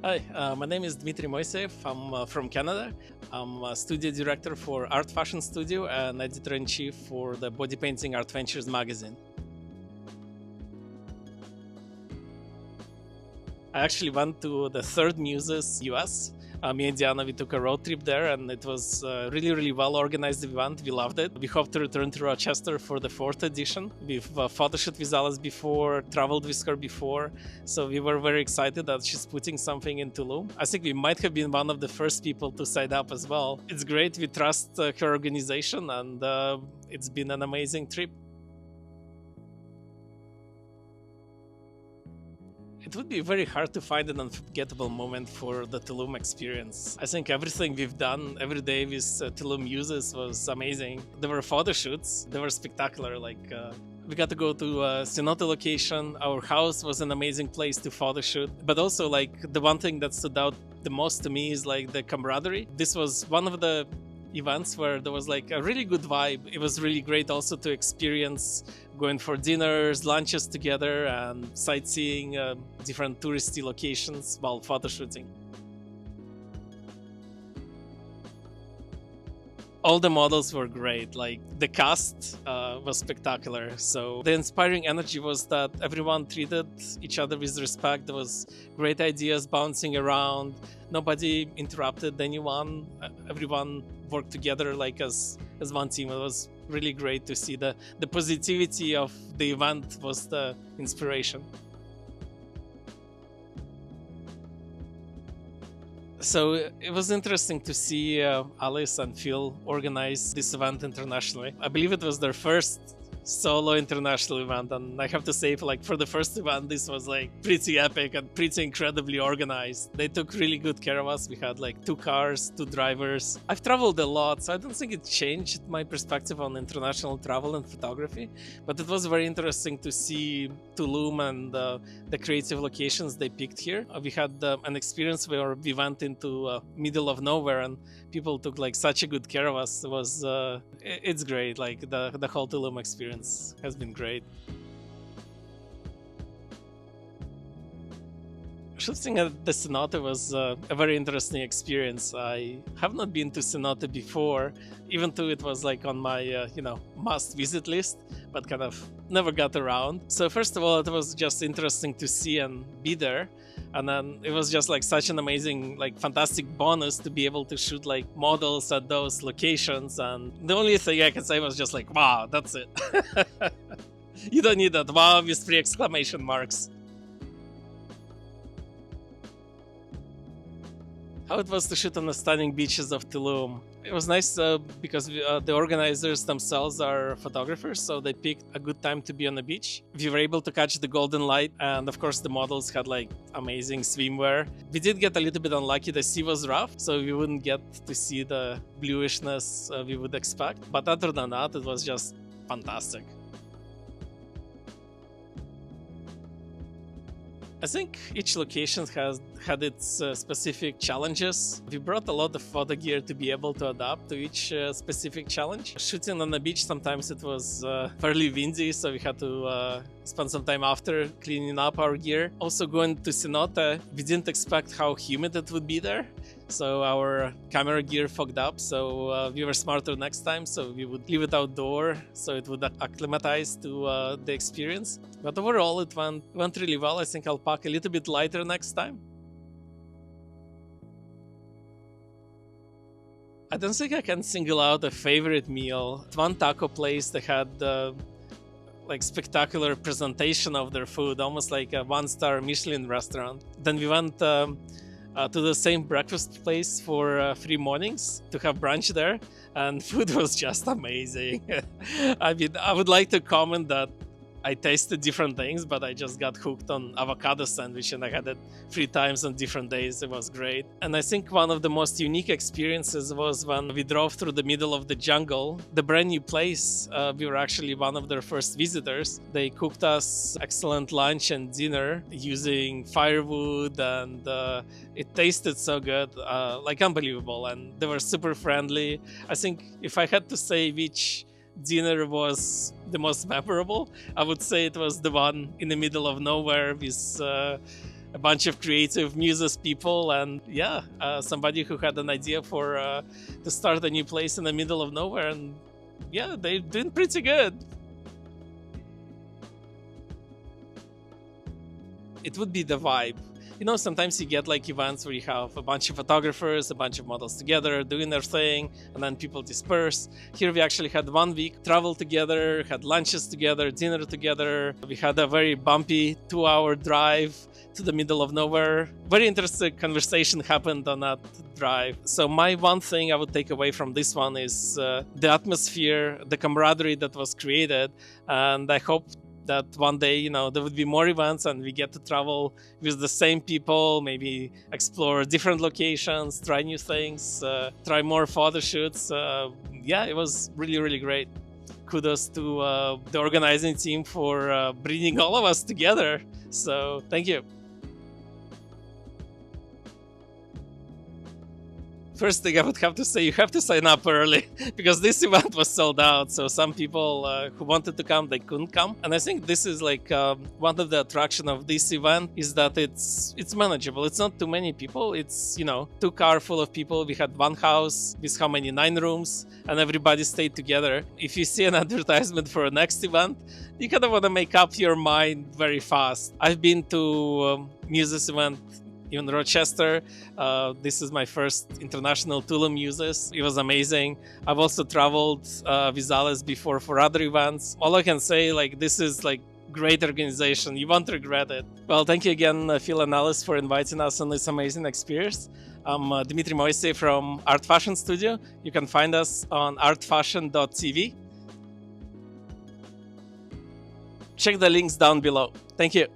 Hi, my name is Dmitri. I'm from Canada. I'm a studio director for Art Fashion Studio and editor-in-chief for the Body Painting Art Ventures magazine. I actually went to the third MUSES US. Me and Diana, we took a road trip there, and it was a really well organized event. We loved it. We hope to return to Rochester for the fourth edition. We've photoshoot with Alice before, traveled with her before, so we were very excited that she's putting something in Tulum. I think we might have been one of the first people to sign up as well. It's great. We trust her organization, and it's been an amazing trip. It would be very hard to find an unforgettable moment for the Tulum experience. I think everything we've done every day with Tulum users was amazing. There were photo shoots, they were spectacular. We got to go to a cenote location. Our house was an amazing place to photo shoot. But also, the one thing that stood out the most to me is the camaraderie. This was one of the events where there was a really good vibe. It was really great also to experience going for dinners, lunches together, and sightseeing different touristy locations while photo shooting. All the models were great. The cast was spectacular. So the inspiring energy was that everyone treated each other with respect. There was great ideas bouncing around. Nobody interrupted anyone. Everyone worked together as one team. It was really great to see the positivity of the event was the inspiration. So it was interesting to see Alice and Phil organize this event internationally. I believe it was their first solo international event, and I have to say for the first event this was pretty epic and pretty incredibly organized. They took really good care of us. We had 2 cars, 2 drivers. I've traveled a lot, so I don't think it changed my perspective on international travel and photography, but it was very interesting to see Tulum and the creative locations they picked here. We had an experience where we went into middle of nowhere and people took such a good care of us. It was it's great. The whole Tulum experience has been great. Shooting at the cenote was a very interesting experience. I have not been to cenote before, even though it was on my must visit list, but kind of never got around. So first of all, it was just interesting to see and be there. And then it was just such an amazing, fantastic bonus to be able to shoot models at those locations. And the only thing I can say was just wow, that's it. You don't need that wow with 3 exclamation marks. How it was to shoot on the stunning beaches of Tulum. It was nice because the organizers themselves are photographers, so they picked a good time to be on the beach. We were able to catch the golden light, and of course the models had amazing swimwear. We did get a little bit unlucky. The sea was rough, so we wouldn't get to see the bluishness we would expect. But other than that, it was just fantastic. I think each location had its specific challenges. We brought a lot of photo gear to be able to adapt to each specific challenge. Shooting on the beach, sometimes it was fairly windy, so we had to spend some time after cleaning up our gear. Also going to cenote, we didn't expect how humid it would be there. So our camera gear fogged up, so we were smarter next time, so we would leave it outdoor so it would acclimatize to the experience. But overall it went really well. I think I'll pack a little bit lighter next time. I don't think I can single out a favorite meal. One taco place that had spectacular presentation of their food, almost like a 1-star Michelin restaurant. Then we went to the same breakfast place for 3 mornings to have brunch there, and food was just amazing. I mean, I would like to comment that I tasted different things, but I just got hooked on avocado sandwich and I had it 3 times on different days. It was great. And I think one of the most unique experiences was when we drove through the middle of the jungle. The brand new place, we were actually one of their first visitors. They cooked us excellent lunch and dinner using firewood, and it tasted so good, unbelievable. And they were super friendly. I think if I had to say which dinner was the most memorable, I would say it was the one in the middle of nowhere with a bunch of creative MUSES people, and yeah, somebody who had an idea for to start a new place in the middle of nowhere, and yeah, they're doing pretty good. It would be the vibe. You know, sometimes you get like events where you have a bunch of photographers, a bunch of models together doing their thing, and then people disperse. Here we actually had 1 week, travel together, had lunches together, dinner together. We had a very bumpy 2-hour drive to the middle of nowhere. Very interesting conversation happened on that drive. So my one thing I would take away from this one is the atmosphere, the camaraderie that was created, and I hope that one day, you know, there would be more events and we get to travel with the same people, maybe explore different locations, try new things, try more photo shoots. Yeah, it was really, really great. Kudos to the organizing team for bringing all of us together. So thank you. First thing I would have to say, you have to sign up early because this event was sold out. So some people who wanted to come, they couldn't come. And I think this is like one of the attraction of this event is that it's manageable. It's not too many people. It's, you know, 2 cars full of people. We had one house with how many, 9 rooms, and everybody stayed together. If you see an advertisement for a next event, you kind of want to make up your mind very fast. I've been to MUSES event in Rochester. This is my first international Tulum MUSES. It was amazing. I've also traveled with Alice before for other events. All I can say, like, this is like great organization. You won't regret it. Well, thank you again, Phil and Alice, for inviting us on this amazing experience. I'm Dmitri Moise from Art Fashion Studio. You can find us on artfashion.tv. Check the links down below. Thank you.